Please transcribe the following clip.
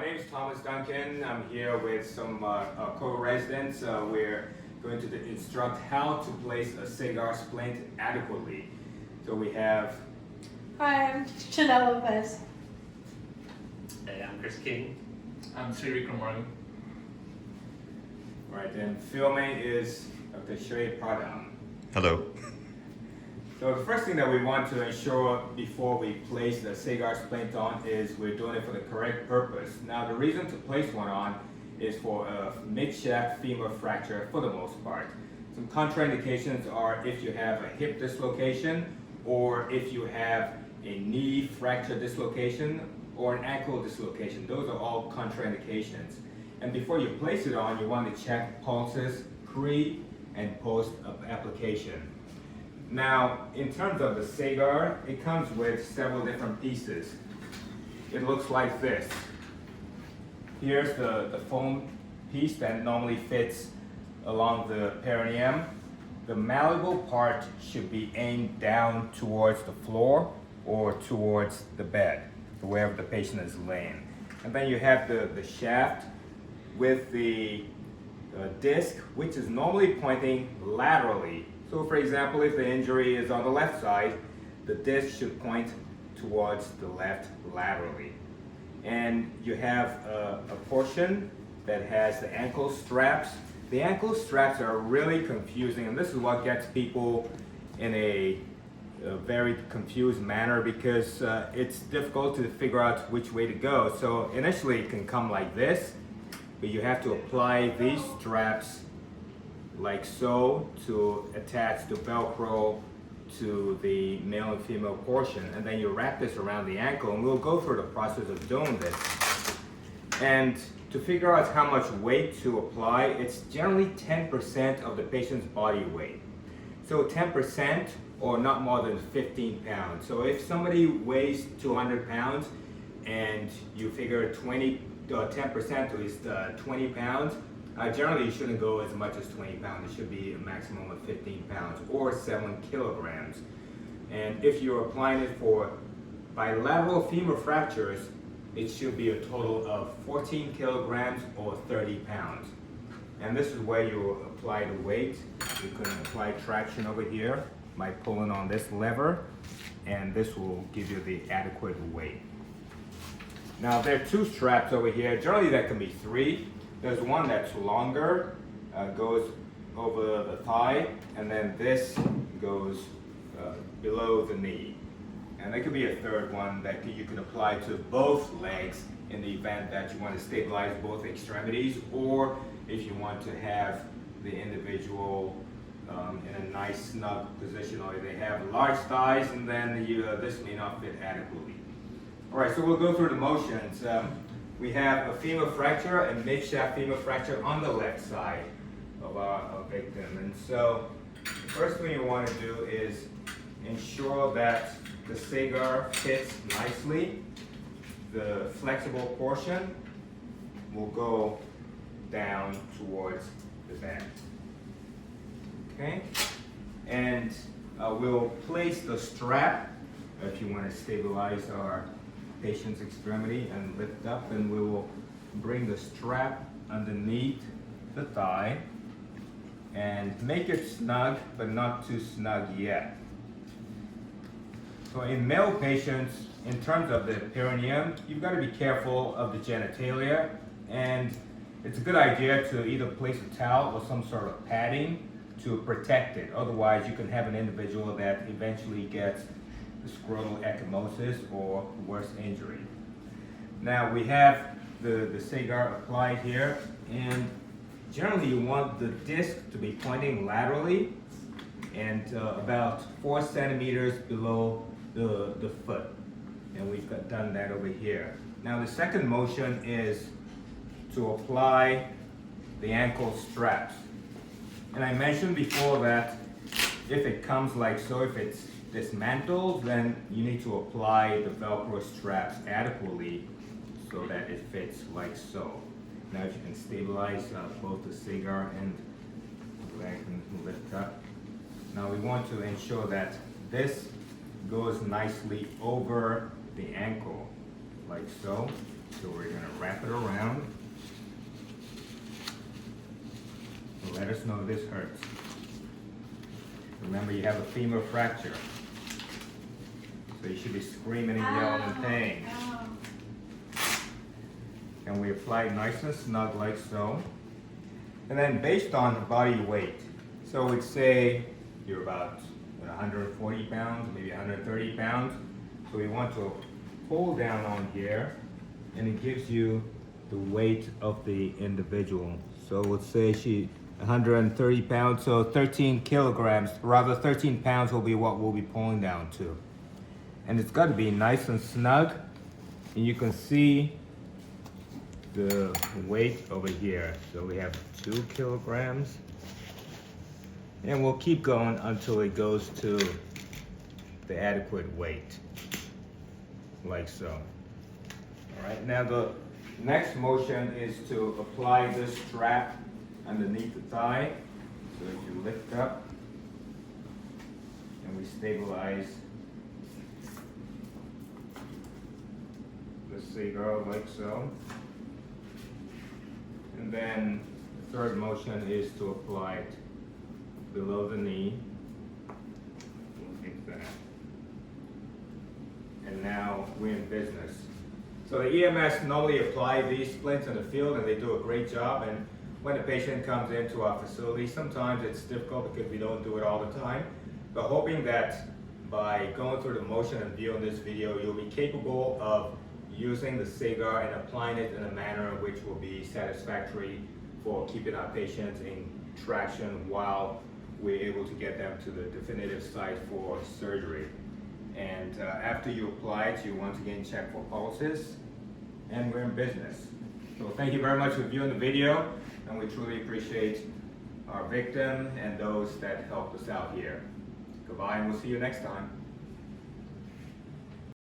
My name is Thomas Duncan. I'm here with some co-residents. We're going to instruct how to place a cigar splint adequately. So we have... Hi, I'm Chanel Lopez. Hey, I'm Chris King. I'm Sri Kumari. Right, and filming is Dr. Shay Pradam. Hello. So the first thing that we want to ensure before we place the cigar splint on is we're doing it for the correct purpose. Now the reason to place one on is for a mid-shaft femur fracture for the most part. Some contraindications are if you have a hip dislocation, or if you have a knee fracture dislocation, or an ankle dislocation. Those are all contraindications. And before you place it on, you want to check pulses pre and post application. Now, in terms of the cigar, it comes with several different pieces. It looks like this. Here's the foam piece that normally fits along the perineum. The malleable part should be aimed down towards the floor or towards the bed, wherever the patient is laying. And then you have the shaft with the disc, which is normally pointing laterally. So for example, if the injury is on the left side, the disc should point towards the left laterally. And you have a portion that has the ankle straps. The ankle straps are really confusing, and this is what gets people in a very confused manner, because it's difficult to figure out which way to go. So initially it can come like this, but you have to apply these straps like so to attach the Velcro to the male and female portion, and then you wrap this around the ankle, and we'll go through the process of doing this. And to figure out how much weight to apply, it's generally 10% of the patient's body weight. So 10% or not more than 15 pounds. So if somebody weighs 200 pounds and you figure 10% is 20 pounds, generally you shouldn't go as much as 20 pounds. It should be a maximum of 15 pounds or 7 kilograms. And if you're applying it for bilateral femur fractures, it should be a total of 14 kilograms or 30 pounds. And this is where you apply the weight. You can apply traction over here by pulling on this lever, and this will give you the adequate weight. Now there are two straps over here. Generally there can be three. There's one that's longer, goes over the thigh, and then this goes below the knee. And there could be a third one that you can apply to both legs in the event that you want to stabilize both extremities, or if you want to have the individual in a nice snug position, or they have large thighs and then this may not fit adequately. All right, so we'll go through the motions. We have a femur fracture and mid-shaft femur fracture on the left side of our victim. And so the first thing you want to do is ensure that the cigar fits nicely. The flexible portion will go down towards the bed. Okay? And we'll place the strap, if you want to stabilize our patient's extremity, and lift up, and we will bring the strap underneath the thigh and make it snug, but not too snug yet. So in male patients, in terms of the perineum, you've got to be careful of the genitalia, and it's a good idea to either place a towel or some sort of padding to protect it. Otherwise, you can have an individual that eventually gets the scrotal ecchymosis or worse injury. Now we have the cigar applied here, and generally you want the disc to be pointing laterally and about 4 centimeters below the foot. And we've done that over here. Now the second motion is to apply the ankle straps. And I mentioned before that if it comes like so, if it's dismantled, then you need to apply the Velcro straps adequately so that it fits like so. Now if you can stabilize both the cigar and the leg can lift up. Now we want to ensure that this goes nicely over the ankle, like so. So we're gonna wrap it around. And let us know if this hurts. Remember, you have a femur fracture. So you should be screaming and yelling in pain. Ow. And we apply it nice and snug like so. And then based on the body weight, so we'd say you're about 140 pounds, maybe 130 pounds. So we want to pull down on here, and it gives you the weight of the individual. So let's say she 130 pounds, so 13 kilograms, rather 13 pounds will be what we'll be pulling down to. And it's got to be nice and snug, and you can see the weight over here. So we have 2 kilograms, and we'll keep going until it goes to the adequate weight, like so. All right, now the next motion is to apply this strap underneath the thigh. So if you lift up and we stabilize the cigar like so. And then the third motion is to apply it below the knee, like that. And now we're in business. So the EMS normally apply these splints in the field, and they do a great job. And when the patient comes into our facility, sometimes it's difficult because we don't do it all the time. But hoping that by going through the motion and viewing this video, you'll be capable of using the cigar and applying it in a manner which will be satisfactory for keeping our patients in traction while we're able to get them to the definitive site for surgery. And after you apply it, you once again check for pulses, and we're in business. So thank you very much for viewing the video, and we truly appreciate our victim and those that helped us out here. Goodbye, and we'll see you next time.